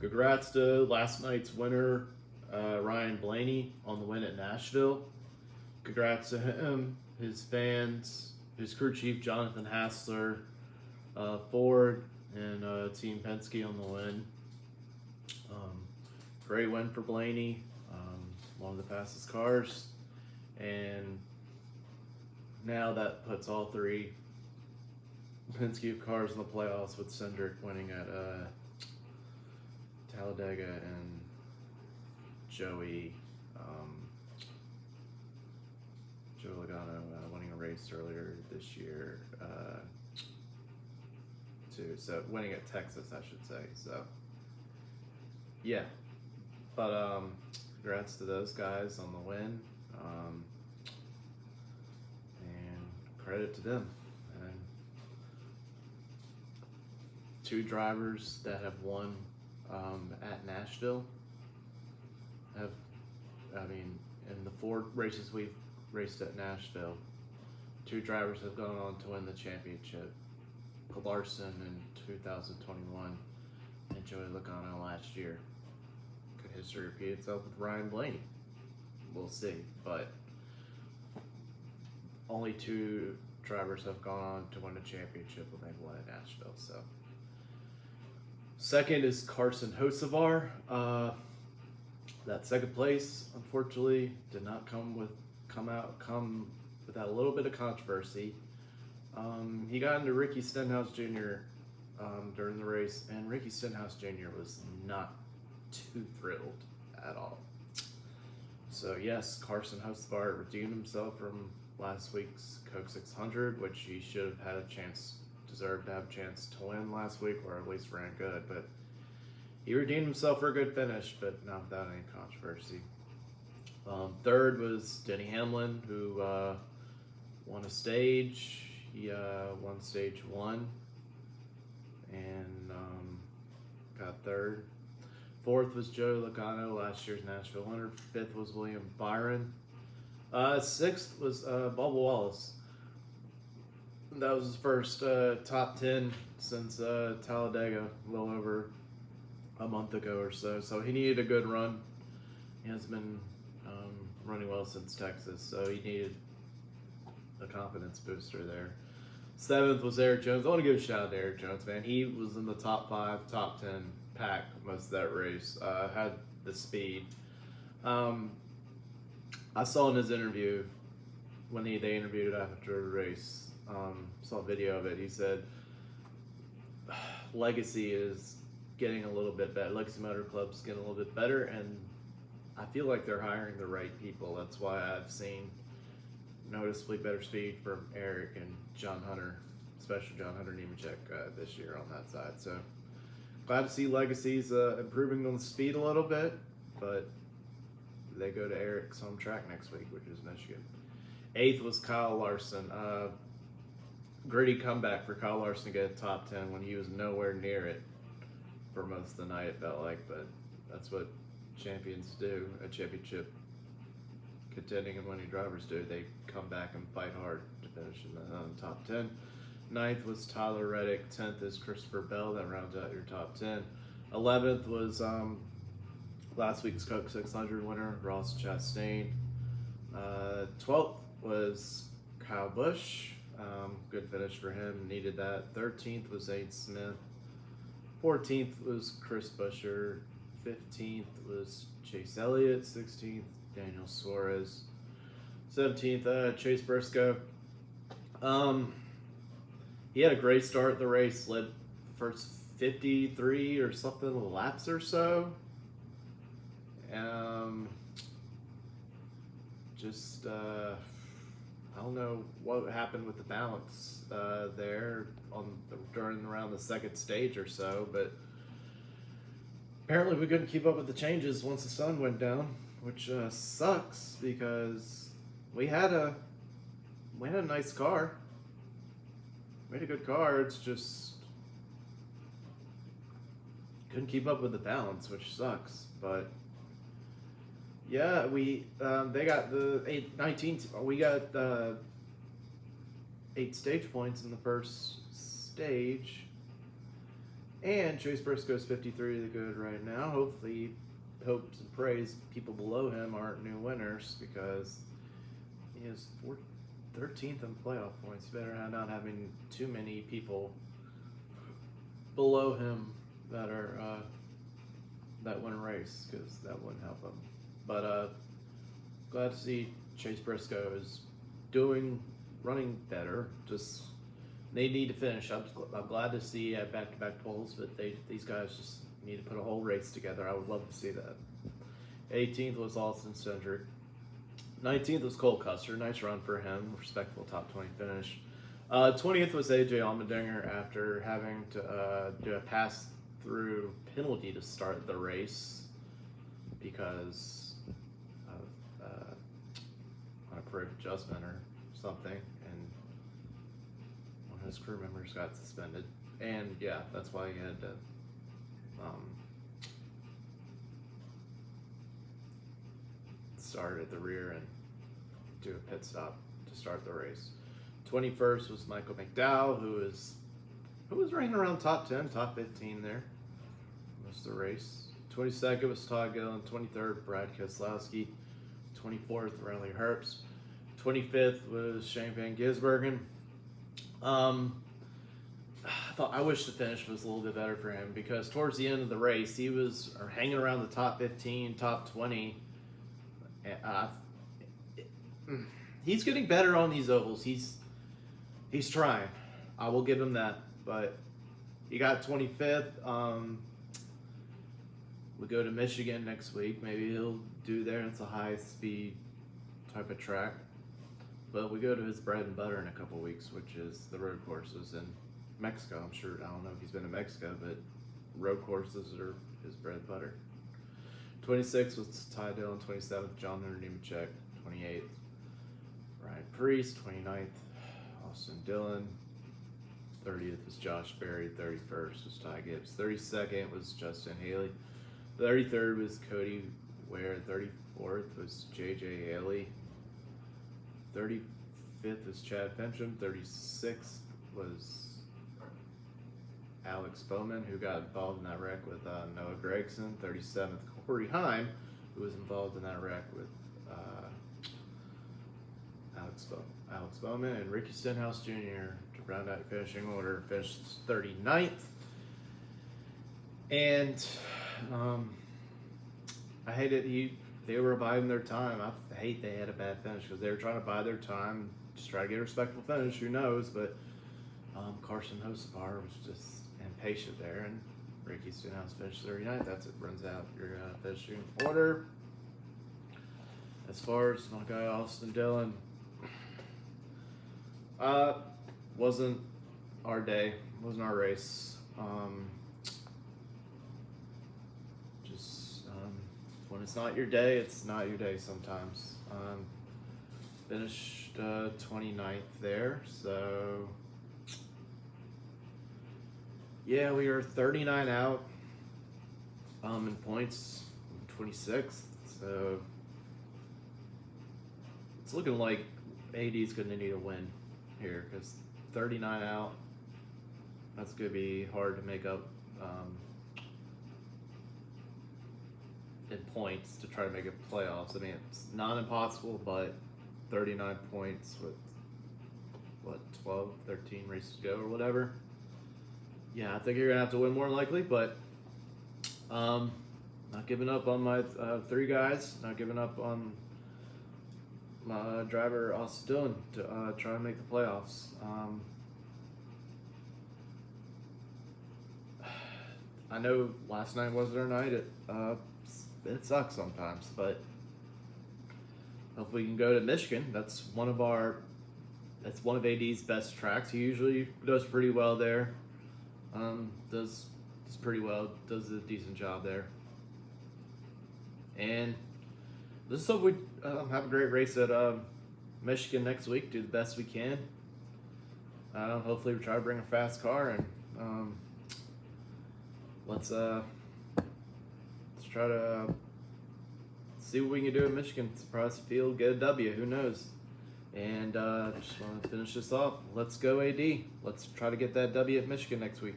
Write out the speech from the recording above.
Congrats to last night's winner, Ryan Blaney, on the win at Nashville. Congrats to him, his fans, his crew chief Jonathan Hassler, Ford, and Team Penske on the win. Great win for Blaney, one of the fastest cars, and now that puts all three Penske cars in the playoffs with Cindric winning at Talladega and Joe Logano winning a race earlier this year too. So winning at Texas, I should say. So yeah, but congrats to those guys on the win, and credit to them. And two drivers that have won at Nashville have, in the 4 races we've raced at Nashville, 2 drivers have gone on to win the championship. Larson in 2021 and Joey Logano last year. Could history repeat itself with Ryan Blaney? We'll see, but only 2 drivers have gone on to win a championship when they've won at Nashville. So, second is Carson Hocevar. That second place, unfortunately, did not come without a little bit of controversy. He got into Ricky Stenhouse Jr. During the race, and Ricky Stenhouse Jr. was not too thrilled at all. So yes, Carson Hocevar redeemed himself from last week's Coke 600, which he should have had deserved to have a chance to win last week, or at least ran good, but he redeemed himself for a good finish, but not without any controversy. Third was Denny Hamlin, who won a stage. He won stage 1 and got third. Fourth was Joe Logano, last year's Nashville winner. Fifth was William Byron. Sixth was Bubba Wallace. That was his first top 10 since Talladega, a little over a month ago or so. So he needed a good run. He has been running well since Texas, so he needed a confidence booster there. Seventh was Eric Jones. I want to give a shout out to Eric Jones, man. He was in the top 5, top 10 pack most of that race. Had the speed. I saw in his interview when they interviewed after the race. Saw a video of it. He said Legacy is getting a little bit better. Legacy Motor Club's getting a little bit better, and I feel like they're hiring the right people. That's why I've seen noticeably better speed from Eric and John Hunter, especially John Hunter Nemechek this year on that side. So glad to see Legacy's improving on the speed a little bit, but they go to Eric's home track next week, which is Michigan. Eighth was Kyle Larson. Gritty comeback for Kyle Larson to get a top 10 when he was nowhere near it for most of the night, it felt like, but that's what champions do, a championship contending and winning drivers do. They come back and fight hard to finish in the top 10. Ninth was Tyler Reddick. 10th is Christopher Bell. That rounds out your top 10. 11th was last week's Coke 600 winner, Ross Chastain. 12th was Kyle Busch. Good finish for him. Needed that. 13th was Zane Smith. 14th was Chris Buescher. 15th was Chase Elliott. 16th, Daniel Suarez. 17th, Chase Briscoe. He had a great start at the race, led the first 53 or something laps or so. I don't know what happened with the balance there during around the second stage or so, but apparently we couldn't keep up with the changes once the sun went down, which sucks because we had a nice car. We had a good car. It's just couldn't keep up with the balance, which sucks. But yeah, they got the 19. We got 8 stage points in the first stage, And Chase Briscoe's 53 the good right now. Hopefully, hopes and prays people below him aren't new winners because he is 13th in playoff points. You better not having too many people below him that are that win a race because that wouldn't help him. But glad to see Chase Briscoe is running better. Just they need to finish. I'm glad to see back-to-back poles, but these guys just need to put a whole race together. I would love to see that. 18th was Austin Cindric. 19th was Cole Custer. Nice run for him. Respectable top 20 finish. 20th was AJ Allmendinger after having to do a pass-through penalty to start the race because of unapproved adjustment or something, and one of his crew members got suspended. And yeah, that's why he had to start at the rear and do a pit stop to start the race. 21st was Michael McDowell, who was running around top 10, top 15 there. Most of the race. 22nd was Todd Gillen. 23rd, Brad Keselowski. 24th, Riley Herbst. 25th was Shane Van Gisbergen. I wish the finish was a little bit better for him because towards the end of the race, he was hanging around the top 15, top 20. He's getting better on these ovals. He's trying. I will give him that. But he got 25th. We go to Michigan next week. Maybe he'll do there. It's a high-speed type of track. But we go to his bread and butter in a couple weeks, which is the road courses in Mexico. I'm sure, I don't know if he's been to Mexico, but road courses are his bread and butter. 26th was Ty Dillon. 27th, John Hunter Nemechek. 28th, Ryan Preece. 29th, Austin Dillon. 30th was Josh Berry. 31st was Ty Gibbs. 32nd was Justin Haley. 33rd was Cody Ware. 34th was JJ Haley. 35th was Chad Pensham. 36th was Alex Bowman, who got involved in that wreck with Noah Gragson. 37th, Corey Heim, who was involved in that wreck with Alex Bowman. And Ricky Stenhouse Jr. to round out finishing order finished 39th. And I hated they were biding their time. I hate they had a bad finish because they were trying to buy their time, just try to get a respectable finish. Who knows? But Carson Hocevar was just impatient there, and Ricky Stenhouse finished 39th. That's it. Runs out your finishing order. As far as my guy Austin Dillon, wasn't our day. Wasn't our race. When it's not your day, it's not your day sometimes. Finished 29th there, so yeah, we are 39 out in points, 26th, so it's looking like AD's going to need a win here because 39 out, that's going to be hard to make up in points to try to make it playoffs. I mean, it's not impossible, but 39 points with, 12, 13 races to go or whatever. Yeah, I think you're going to have to win more likely, but not giving up on my three guys, not giving up on my driver Austin Dillon to try to make the playoffs. I know last night wasn't our night. It sucks sometimes, but hopefully we can go to Michigan. That's one of AD's best tracks. He usually does pretty well there. Does pretty well. Does a decent job there. And this is hope we have a great race at Michigan next week. Do the best we can. Hopefully we try to bring a fast car, and let's try to see what we can do in Michigan. Surprise the field, get a W. Who knows? And just want to finish this off. Let's go, AD. Let's try to get that W at Michigan next week.